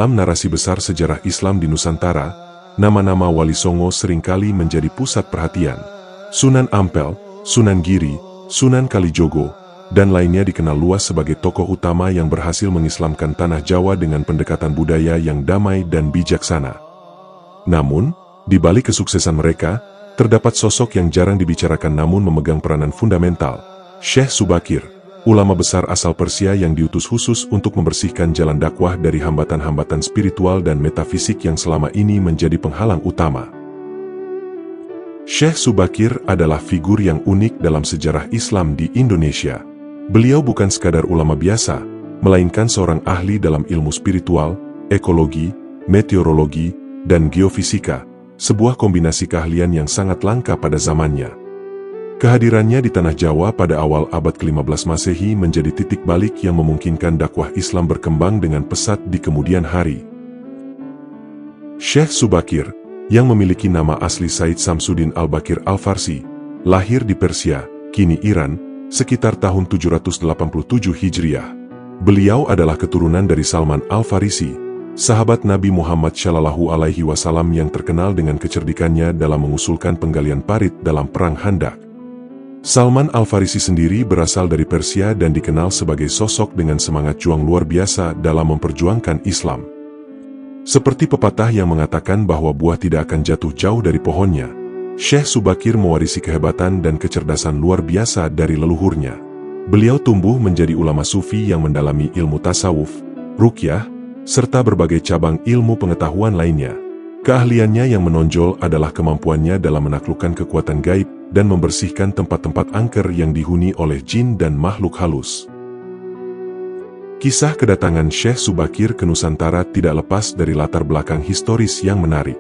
Dalam narasi besar sejarah Islam di Nusantara, nama-nama Wali Songo seringkali menjadi pusat perhatian. Sunan Ampel, Sunan Giri, Sunan Kalijogo, dan lainnya dikenal luas sebagai tokoh utama yang berhasil mengislamkan tanah Jawa dengan pendekatan budaya yang damai dan bijaksana. Namun, di balik kesuksesan mereka, terdapat sosok yang jarang dibicarakan namun memegang peranan fundamental, Syekh Subakir, ulama besar asal Persia yang diutus khusus untuk membersihkan jalan dakwah dari hambatan-hambatan spiritual dan metafisik yang selama ini menjadi penghalang utama. Syekh Subakir adalah figur yang unik dalam sejarah Islam di Indonesia. Beliau bukan sekadar ulama biasa, melainkan seorang ahli dalam ilmu spiritual, ekologi, meteorologi, dan geofisika, sebuah kombinasi keahlian yang sangat langka pada zamannya. Kehadirannya di tanah Jawa pada awal abad ke-15 Masehi menjadi titik balik yang memungkinkan dakwah Islam berkembang dengan pesat di kemudian hari. Syekh Subakir, yang memiliki nama asli Said Samsuddin Al-Bakir Al-Farsi, lahir di Persia, kini Iran, sekitar tahun 787 Hijriah. Beliau adalah keturunan dari Salman Al-Farisi, sahabat Nabi Muhammad SAW yang terkenal dengan kecerdikannya dalam mengusulkan penggalian parit dalam Perang Khandaq. Salman Al-Farisi sendiri berasal dari Persia dan dikenal sebagai sosok dengan semangat juang luar biasa dalam memperjuangkan Islam. Seperti pepatah yang mengatakan bahwa buah tidak akan jatuh jauh dari pohonnya, Syekh Subakir mewarisi kehebatan dan kecerdasan luar biasa dari leluhurnya. Beliau tumbuh menjadi ulama sufi yang mendalami ilmu tasawuf, ruqyah, serta berbagai cabang ilmu pengetahuan lainnya. Keahliannya yang menonjol adalah kemampuannya dalam menaklukkan kekuatan gaib dan membersihkan tempat-tempat angker yang dihuni oleh jin dan makhluk halus. Kisah kedatangan Syekh Subakir ke Nusantara tidak lepas dari latar belakang historis yang menarik.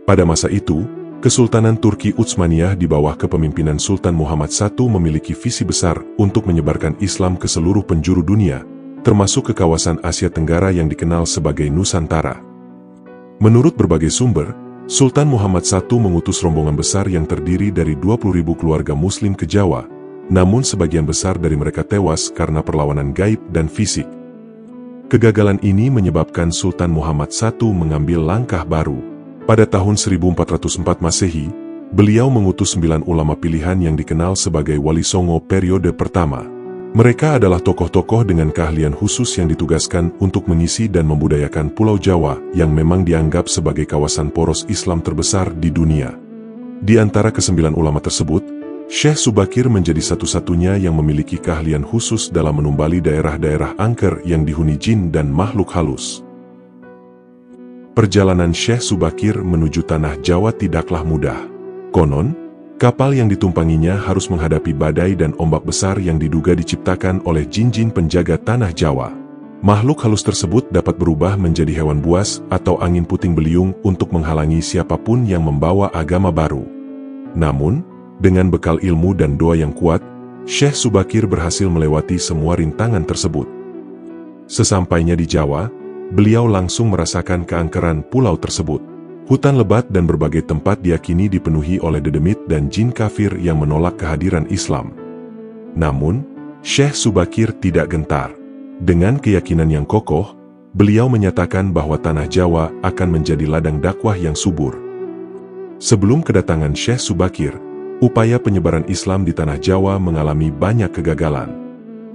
Pada masa itu, Kesultanan Turki Utsmaniyah di bawah kepemimpinan Sultan Muhammad I memiliki visi besar untuk menyebarkan Islam ke seluruh penjuru dunia, termasuk ke kawasan Asia Tenggara yang dikenal sebagai Nusantara. Menurut berbagai sumber, Sultan Muhammad I mengutus rombongan besar yang terdiri dari 20.000 keluarga muslim ke Jawa, namun sebagian besar dari mereka tewas karena perlawanan gaib dan fisik. Kegagalan ini menyebabkan Sultan Muhammad I mengambil langkah baru. Pada tahun 1404 Masehi, beliau mengutus 9 ulama pilihan yang dikenal sebagai Wali Songo periode pertama. Mereka adalah tokoh-tokoh dengan keahlian khusus yang ditugaskan untuk mengisi dan membudayakan Pulau Jawa yang memang dianggap sebagai kawasan poros Islam terbesar di dunia. Di antara ke-9 ulama tersebut, Syekh Subakir menjadi satu-satunya yang memiliki keahlian khusus dalam menumbali daerah-daerah angker yang dihuni jin dan makhluk halus. Perjalanan Syekh Subakir menuju tanah Jawa tidaklah mudah. Konon, kapal yang ditumpanginya harus menghadapi badai dan ombak besar yang diduga diciptakan oleh jin-jin penjaga tanah Jawa. Makhluk halus tersebut dapat berubah menjadi hewan buas atau angin puting beliung untuk menghalangi siapapun yang membawa agama baru. Namun, dengan bekal ilmu dan doa yang kuat, Syekh Subakir berhasil melewati semua rintangan tersebut. Sesampainya di Jawa, beliau langsung merasakan keangkeran pulau tersebut. Hutan lebat dan berbagai tempat diyakini dipenuhi oleh dedemit dan jin kafir yang menolak kehadiran Islam. Namun, Syekh Subakir tidak gentar. Dengan keyakinan yang kokoh, beliau menyatakan bahwa tanah Jawa akan menjadi ladang dakwah yang subur. Sebelum kedatangan Syekh Subakir, upaya penyebaran Islam di tanah Jawa mengalami banyak kegagalan.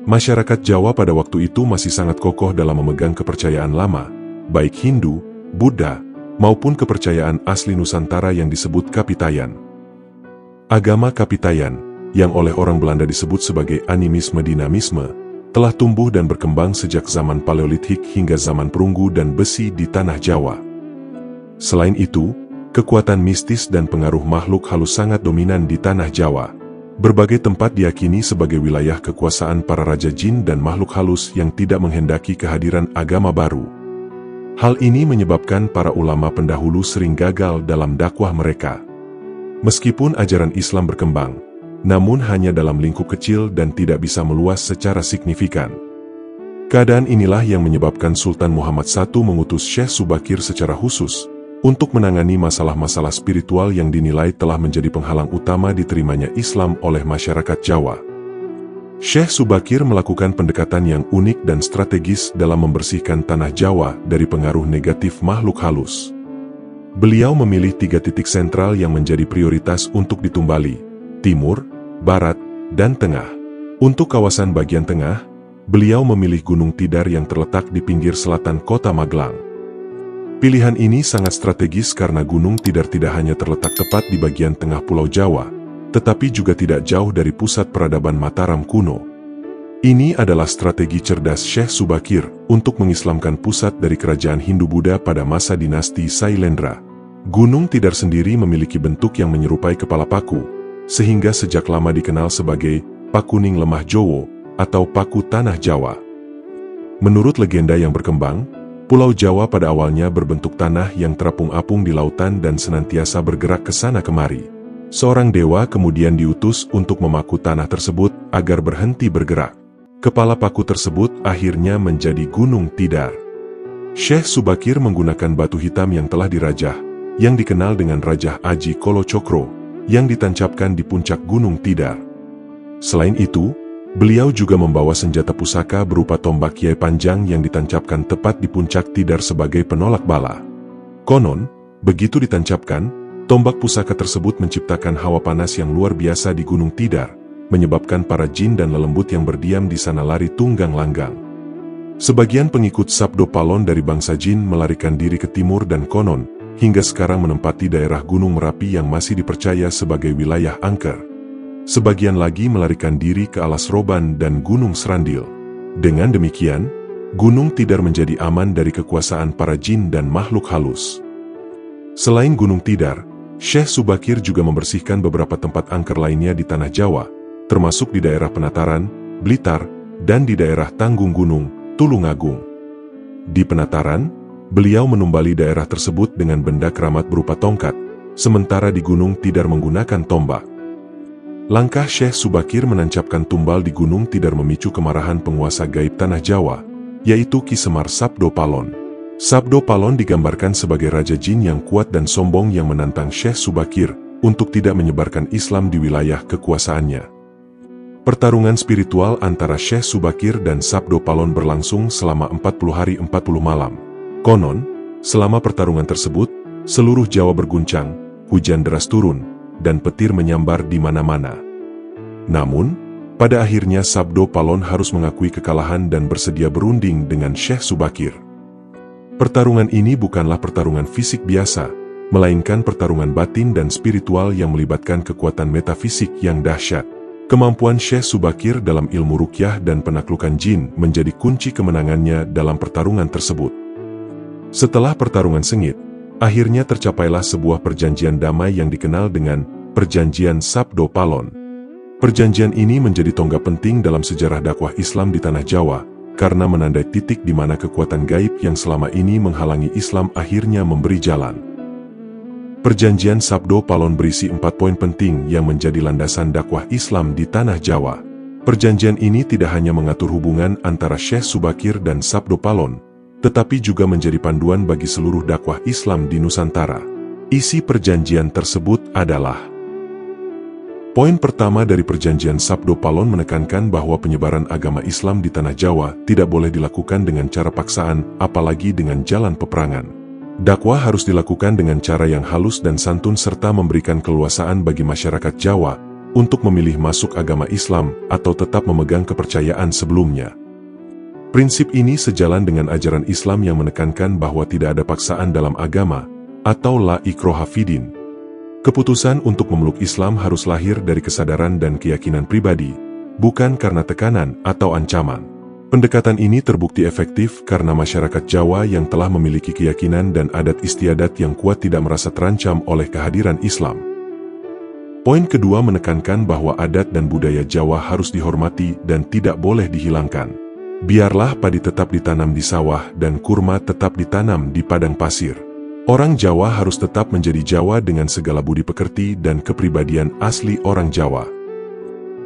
Masyarakat Jawa pada waktu itu masih sangat kokoh dalam memegang kepercayaan lama, baik Hindu, Buddha, maupun kepercayaan asli Nusantara yang disebut Kapitayan. Agama Kapitayan, yang oleh orang Belanda disebut sebagai animisme-dinamisme, telah tumbuh dan berkembang sejak zaman Paleolitik hingga zaman perunggu dan besi di tanah Jawa. Selain itu, kekuatan mistis dan pengaruh makhluk halus sangat dominan di tanah Jawa. Berbagai tempat diyakini sebagai wilayah kekuasaan para raja jin dan makhluk halus yang tidak menghendaki kehadiran agama baru. Hal ini menyebabkan para ulama pendahulu sering gagal dalam dakwah mereka. Meskipun ajaran Islam berkembang, namun hanya dalam lingkup kecil dan tidak bisa meluas secara signifikan. Keadaan inilah yang menyebabkan Sultan Muhammad I mengutus Syekh Subakir secara khusus untuk menangani masalah-masalah spiritual yang dinilai telah menjadi penghalang utama diterimanya Islam oleh masyarakat Jawa. Syekh Subakir melakukan pendekatan yang unik dan strategis dalam membersihkan tanah Jawa dari pengaruh negatif makhluk halus. Beliau memilih 3 titik sentral yang menjadi prioritas untuk ditumbali: timur, barat, dan tengah. Untuk kawasan bagian tengah, beliau memilih Gunung Tidar yang terletak di pinggir selatan kota Magelang. Pilihan ini sangat strategis karena Gunung Tidar tidak hanya terletak tepat di bagian tengah Pulau Jawa, tetapi juga tidak jauh dari pusat peradaban Mataram kuno. Ini adalah strategi cerdas Syekh Subakir untuk mengislamkan pusat dari kerajaan Hindu-Buddha pada masa dinasti Sailendra. Gunung Tidar sendiri memiliki bentuk yang menyerupai kepala paku, sehingga sejak lama dikenal sebagai Pakuning Lemah Jowo atau Paku Tanah Jawa. Menurut legenda yang berkembang, Pulau Jawa pada awalnya berbentuk tanah yang terapung-apung di lautan dan senantiasa bergerak ke sana kemari. Seorang dewa kemudian diutus untuk memaku tanah tersebut agar berhenti bergerak. Kepala paku tersebut akhirnya menjadi Gunung Tidar. Syekh Subakir menggunakan batu hitam yang telah dirajah, yang dikenal dengan Rajah Aji Kolo Cokro, yang ditancapkan di puncak Gunung Tidar. Selain itu, beliau juga membawa senjata pusaka berupa tombak Kiai Panjang yang ditancapkan tepat di puncak Tidar sebagai penolak bala. Konon, begitu ditancapkan, tombak pusaka tersebut menciptakan hawa panas yang luar biasa di Gunung Tidar, menyebabkan para jin dan lelembut yang berdiam di sana lari tunggang langgang. Sebagian pengikut Sabdo Palon dari bangsa jin melarikan diri ke timur dan konon, hingga sekarang menempati daerah Gunung Merapi yang masih dipercaya sebagai wilayah angker. Sebagian lagi melarikan diri ke Alas Roban dan Gunung Serandil. Dengan demikian, Gunung Tidar menjadi aman dari kekuasaan para jin dan makhluk halus. Selain Gunung Tidar, Syekh Subakir juga membersihkan beberapa tempat angker lainnya di tanah Jawa, termasuk di daerah Penataran, Blitar, dan di daerah Tanggung Gunung, Tulungagung. Di Penataran, beliau menumbali daerah tersebut dengan benda keramat berupa tongkat, sementara di Gunung Tidar menggunakan tombak. Langkah Syekh Subakir menancapkan tumbal di Gunung Tidar memicu kemarahan penguasa gaib tanah Jawa, yaitu Ki Semar Sabdo Palon. Sabdo Palon digambarkan sebagai raja jin yang kuat dan sombong yang menantang Syekh Subakir untuk tidak menyebarkan Islam di wilayah kekuasaannya. Pertarungan spiritual antara Syekh Subakir dan Sabdo Palon berlangsung selama 40 hari 40 malam. Konon, selama pertarungan tersebut, seluruh Jawa berguncang, hujan deras turun, dan petir menyambar di mana-mana. Namun, pada akhirnya Sabdo Palon harus mengakui kekalahan dan bersedia berunding dengan Syekh Subakir. Pertarungan ini bukanlah pertarungan fisik biasa, melainkan pertarungan batin dan spiritual yang melibatkan kekuatan metafisik yang dahsyat. Kemampuan Syekh Subakir dalam ilmu ruqyah dan penaklukan jin menjadi kunci kemenangannya dalam pertarungan tersebut. Setelah pertarungan sengit, akhirnya tercapailah sebuah perjanjian damai yang dikenal dengan Perjanjian Sabdo Palon. Perjanjian ini menjadi tonggak penting dalam sejarah dakwah Islam di tanah Jawa, karena menandai titik di mana kekuatan gaib yang selama ini menghalangi Islam akhirnya memberi jalan. Perjanjian Sabdo Palon berisi 4 poin penting yang menjadi landasan dakwah Islam di tanah Jawa. Perjanjian ini tidak hanya mengatur hubungan antara Syekh Subakir dan Sabdo Palon, tetapi juga menjadi panduan bagi seluruh dakwah Islam di Nusantara. Isi perjanjian tersebut adalah: poin pertama dari perjanjian Sabdo Palon menekankan bahwa penyebaran agama Islam di tanah Jawa tidak boleh dilakukan dengan cara paksaan, apalagi dengan jalan peperangan. Dakwah harus dilakukan dengan cara yang halus dan santun serta memberikan keleluasaan bagi masyarakat Jawa untuk memilih masuk agama Islam atau tetap memegang kepercayaan sebelumnya. Prinsip ini sejalan dengan ajaran Islam yang menekankan bahwa tidak ada paksaan dalam agama, atau la ikroha fidin. Keputusan untuk memeluk Islam harus lahir dari kesadaran dan keyakinan pribadi, bukan karena tekanan atau ancaman. Pendekatan ini terbukti efektif karena masyarakat Jawa yang telah memiliki keyakinan dan adat istiadat yang kuat tidak merasa terancam oleh kehadiran Islam. Poin kedua menekankan bahwa adat dan budaya Jawa harus dihormati dan tidak boleh dihilangkan. Biarlah padi tetap ditanam di sawah dan kurma tetap ditanam di padang pasir. Orang Jawa harus tetap menjadi Jawa dengan segala budi pekerti dan kepribadian asli orang Jawa.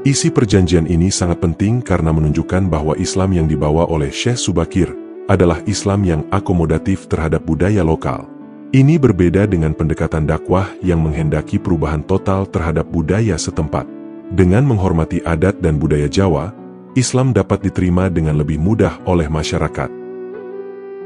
Isi perjanjian ini sangat penting karena menunjukkan bahwa Islam yang dibawa oleh Syekh Subakir adalah Islam yang akomodatif terhadap budaya lokal. Ini berbeda dengan pendekatan dakwah yang menghendaki perubahan total terhadap budaya setempat. Dengan menghormati adat dan budaya Jawa, Islam dapat diterima dengan lebih mudah oleh masyarakat.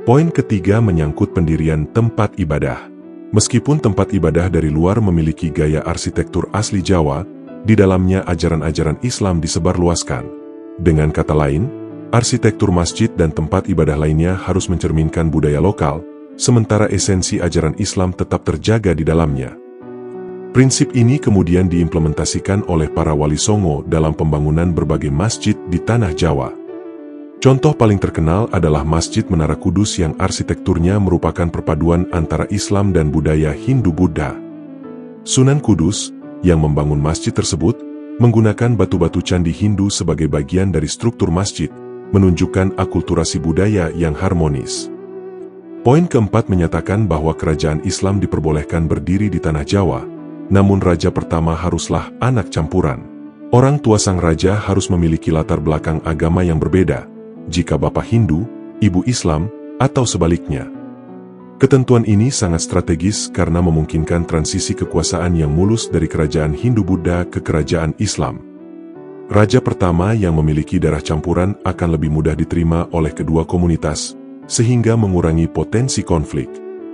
Poin ketiga menyangkut pendirian tempat ibadah. Meskipun tempat ibadah dari luar memiliki gaya arsitektur asli Jawa, di dalamnya ajaran-ajaran Islam disebarluaskan. Dengan kata lain, arsitektur masjid dan tempat ibadah lainnya harus mencerminkan budaya lokal, sementara esensi ajaran Islam tetap terjaga di dalamnya. Prinsip ini kemudian diimplementasikan oleh para wali songo dalam pembangunan berbagai masjid di tanah Jawa. Contoh paling terkenal adalah Masjid Menara Kudus yang arsitekturnya merupakan perpaduan antara Islam dan budaya Hindu-Buddha. Sunan Kudus, yang membangun masjid tersebut, menggunakan batu-batu candi Hindu sebagai bagian dari struktur masjid, menunjukkan akulturasi budaya yang harmonis. Poin keempat menyatakan bahwa kerajaan Islam diperbolehkan berdiri di tanah Jawa, namun raja pertama haruslah anak campuran. Orang tua sang raja harus memiliki latar belakang agama yang berbeda, jika bapak Hindu, ibu Islam, atau sebaliknya. Ketentuan ini sangat strategis karena memungkinkan transisi kekuasaan yang mulus dari kerajaan Hindu-Buddha ke kerajaan Islam. Raja pertama yang memiliki darah campuran akan lebih mudah diterima oleh kedua komunitas, sehingga mengurangi potensi konflik.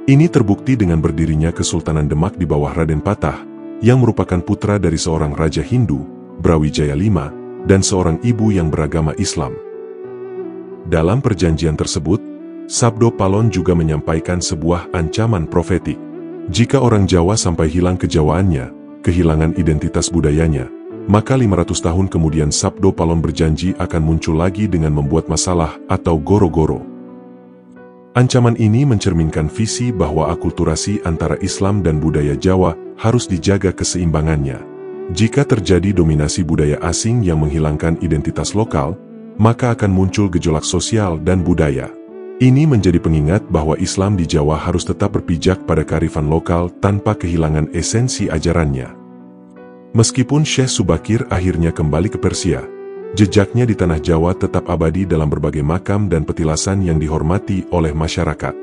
Ini terbukti dengan berdirinya Kesultanan Demak di bawah Raden Patah, yang merupakan putra dari seorang raja Hindu, Brawijaya V, dan seorang ibu yang beragama Islam. Dalam perjanjian tersebut, Sabdo Palon juga menyampaikan sebuah ancaman profetik. Jika orang Jawa sampai hilang kejawaannya, kehilangan identitas budayanya, maka 500 tahun kemudian Sabdo Palon berjanji akan muncul lagi dengan membuat masalah atau goro-goro. Ancaman ini mencerminkan visi bahwa akulturasi antara Islam dan budaya Jawa harus dijaga keseimbangannya. Jika terjadi dominasi budaya asing yang menghilangkan identitas lokal, maka akan muncul gejolak sosial dan budaya. Ini menjadi pengingat bahwa Islam di Jawa harus tetap berpijak pada kearifan lokal tanpa kehilangan esensi ajarannya. Meskipun Syekh Subakir akhirnya kembali ke Persia, jejaknya di tanah Jawa tetap abadi dalam berbagai makam dan petilasan yang dihormati oleh masyarakat.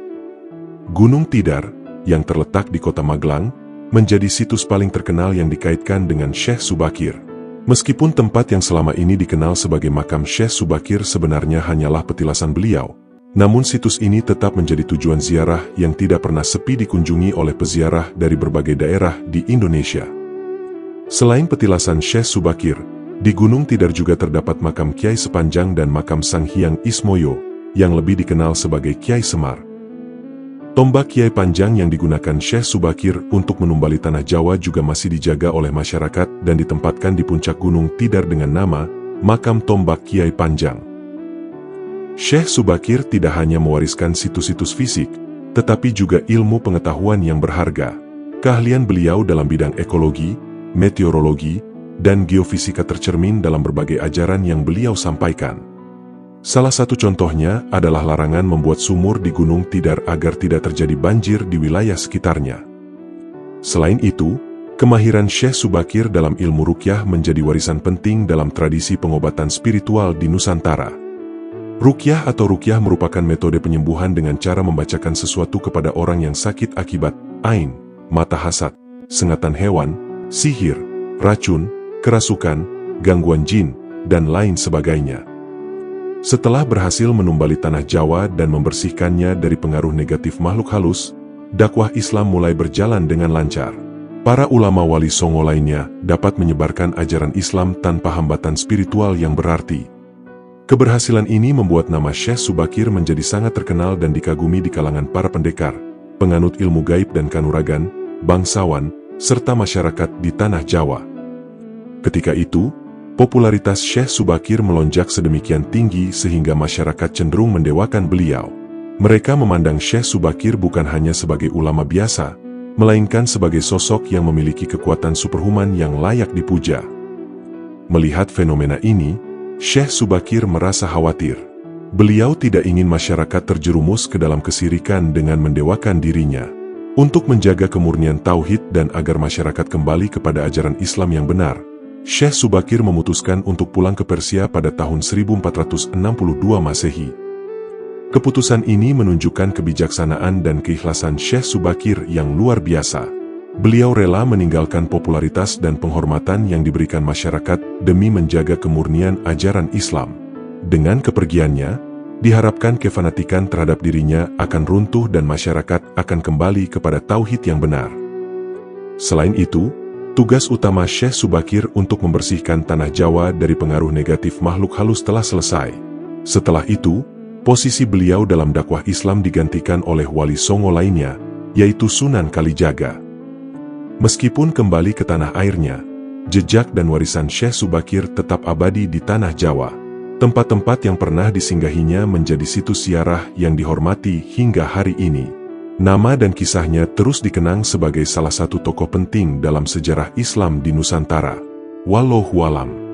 Gunung Tidar, yang terletak di kota Magelang, menjadi situs paling terkenal yang dikaitkan dengan Syekh Subakir. Meskipun tempat yang selama ini dikenal sebagai makam Syekh Subakir sebenarnya hanyalah petilasan beliau, namun situs ini tetap menjadi tujuan ziarah yang tidak pernah sepi dikunjungi oleh peziarah dari berbagai daerah di Indonesia. Selain petilasan Syekh Subakir, di Gunung Tidar juga terdapat makam Kiai Sepanjang dan makam Sang Hyang Ismoyo, yang lebih dikenal sebagai Kiai Semar. Tombak Kiai Panjang yang digunakan Syekh Subakir untuk menumbali tanah Jawa juga masih dijaga oleh masyarakat dan ditempatkan di puncak Gunung Tidar dengan nama Makam Tombak Kiai Panjang. Syekh Subakir tidak hanya mewariskan situs-situs fisik, tetapi juga ilmu pengetahuan yang berharga. Keahlian beliau dalam bidang ekologi, meteorologi, dan geofisika tercermin dalam berbagai ajaran yang beliau sampaikan. Salah satu contohnya adalah larangan membuat sumur di Gunung Tidar agar tidak terjadi banjir di wilayah sekitarnya. Selain itu, kemahiran Syekh Subakir dalam ilmu ruqyah menjadi warisan penting dalam tradisi pengobatan spiritual di Nusantara. Ruqyah atau ruqyah merupakan metode penyembuhan dengan cara membacakan sesuatu kepada orang yang sakit akibat ain, mata hasad, sengatan hewan, sihir, racun, kerasukan, gangguan jin, dan lain sebagainya. Setelah berhasil menumbali tanah Jawa dan membersihkannya dari pengaruh negatif makhluk halus, dakwah Islam mulai berjalan dengan lancar. Para ulama wali songo lainnya dapat menyebarkan ajaran Islam tanpa hambatan spiritual yang berarti. Keberhasilan ini membuat nama Syekh Subakir menjadi sangat terkenal dan dikagumi di kalangan para pendekar, penganut ilmu gaib dan kanuragan, bangsawan, serta masyarakat di tanah Jawa. Ketika itu, popularitas Syekh Subakir melonjak sedemikian tinggi sehingga masyarakat cenderung mendewakan beliau. Mereka memandang Syekh Subakir bukan hanya sebagai ulama biasa, melainkan sebagai sosok yang memiliki kekuatan superhuman yang layak dipuja. Melihat fenomena ini, Syekh Subakir merasa khawatir. Beliau tidak ingin masyarakat terjerumus ke dalam kesirikan dengan mendewakan dirinya. Untuk menjaga kemurnian tauhid dan agar masyarakat kembali kepada ajaran Islam yang benar, Syekh Subakir memutuskan untuk pulang ke Persia pada tahun 1462 Masehi. Keputusan ini menunjukkan kebijaksanaan dan keikhlasan Syekh Subakir yang luar biasa. Beliau rela meninggalkan popularitas dan penghormatan yang diberikan masyarakat demi menjaga kemurnian ajaran Islam. Dengan kepergiannya, diharapkan kefanatikan terhadap dirinya akan runtuh dan masyarakat akan kembali kepada tauhid yang benar. Selain itu, tugas utama Syekh Subakir untuk membersihkan tanah Jawa dari pengaruh negatif makhluk halus telah selesai. Setelah itu, posisi beliau dalam dakwah Islam digantikan oleh wali songo lainnya, yaitu Sunan Kalijaga. Meskipun kembali ke tanah airnya, jejak dan warisan Syekh Subakir tetap abadi di tanah Jawa. Tempat-tempat yang pernah disinggahinya menjadi situs ziarah yang dihormati hingga hari ini. Nama dan kisahnya terus dikenang sebagai salah satu tokoh penting dalam sejarah Islam di Nusantara. Wallahu a'lam.